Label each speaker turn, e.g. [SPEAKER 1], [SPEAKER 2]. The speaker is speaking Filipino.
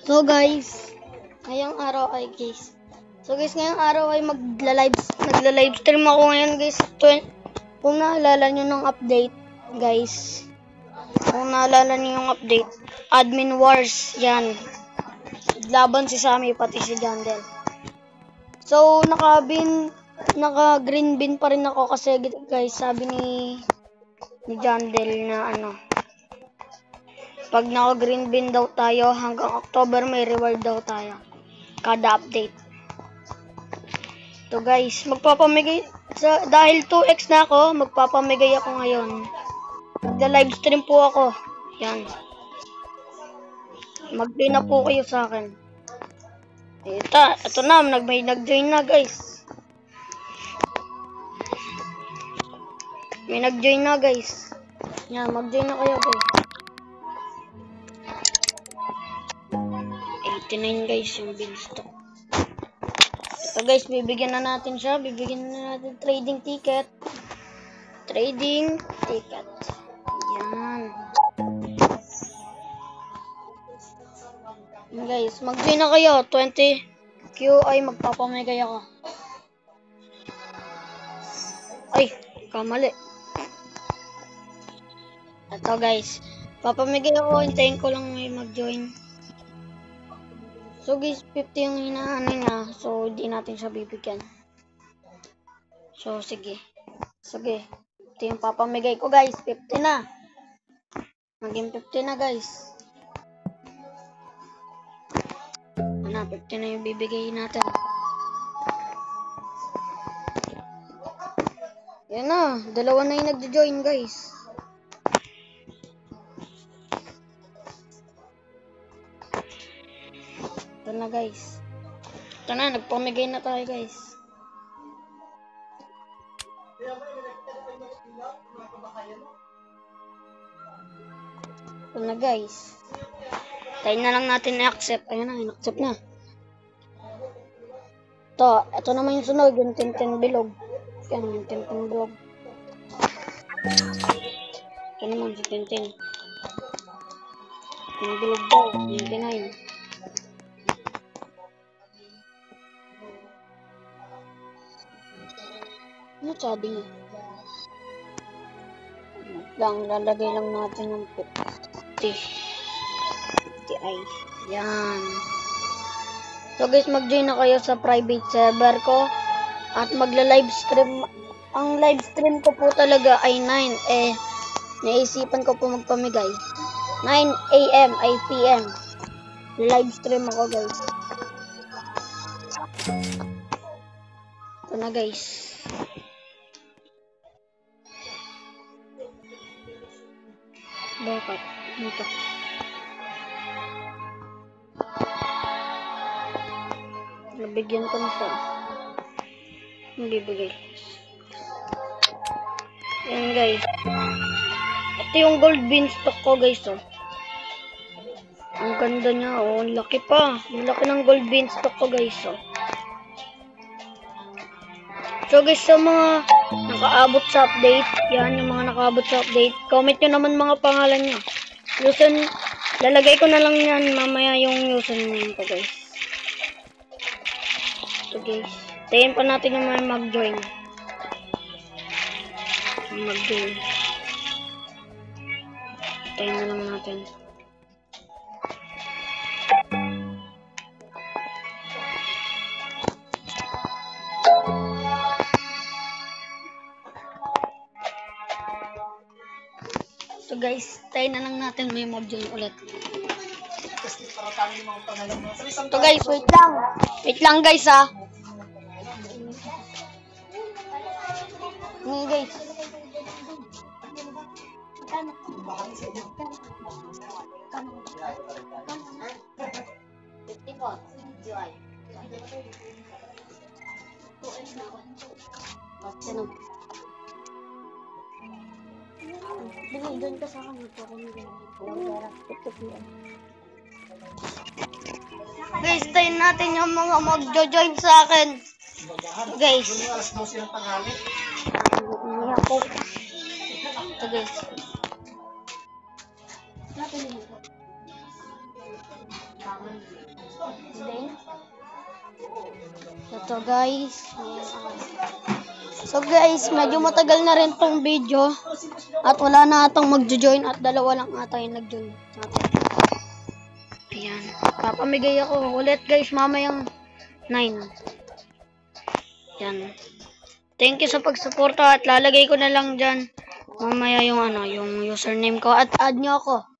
[SPEAKER 1] So guys, ngayong araw ay ngayong araw ay nagla-live stream ako ngayon guys. Kung naalala nyo ng update, guys. Kung naalala nyo yung update, Admin Wars, yan. Laban si Sammy pati si Jandel. So, naka-green bin pa rin ako kasi guys, sabi ni Jandel na pag naka-green bin daw tayo, hanggang October may reward daw tayo. Kada update. So guys, dahil 2x na ako, magpapamigay ako ngayon. Magla-live stream po ako. Yan. Mag-join na po kayo sa akin. Ito na, may nag-join na guys. May nag-join na guys. Yan, mag-join na kayo guys. 89 guys yung beanstalk. Ito guys, bibigyan na natin siya. Bibigyan na natin trading ticket. Trading ticket. Yan. Yan guys, mag-join na kayo. 20 QI magpapamigay ako. Ay, kamali. Ito guys, papamigay ako. Hintayin ko lang may mag-join. So guys, 50 yung hinahanay niya. So, hindi natin siya bibigyan. So, sige. Ito yung papamigay ko guys. 50 na. Maging 50 na guys. 50 na yung bibigay natin. Yan na. Dalawa na yung nag-join guys. Ito na guys. Ito na, nagpamigay na tayo guys. Ito na guys. Tayo na lang natin i-accept. Ayan na, in-accept na. Ito naman yung sunod, yung Tintin Bilog. Yan, yung Tintin Bilog. Ito naman si Tintin. Yung Bilog daw, 99. Ano sabi niya? Lalagay lang natin ng 50 ay. Yan. So guys, mag-join na kayo sa private server ko at magla-live stream. Ang live stream ko po talaga ay 9. Naisipan ko po magpamigay. 9 AM ay PM. Live stream ako guys. Ito na guys. Bakit? Ito. Nabigyan ko na siya. Hindi bigay. Yan guys. Ito yung gold beanstalk ko guys. Oh. Ang ganda niya. Oh. Ang laki pa. Ang laki ng gold beanstalk ko guys. Oh. So guys, sa mga nakaabot sa update, yan yung mga nakaabot sa update, comment nyo naman mga pangalan nyo. Lalagay ko na lang yan mamaya yung username ko guys. So guys, tayin pa natin yung mga mag-join. Tayin na lang natin. So guys, tayo na lang natin may mag-join ulit. So guys, wait lang. Wait lang guys ha. Ngayon guys. Doon ka sa akin. Guys, tayo natin yung mga mag-join sa akin. Guys. Ito guys. Then, ito guys. So guys, medyo matagal na rin tong video. At wala na atang magjo-join at dalawa lang ata yung nag-join. Ayan. Papamigay ako ulit guys mamayang 9. Yan. Thank you sa pagsuporta at lalagay ko na lang dyan mamaya yung yung username ko at add nyo ako.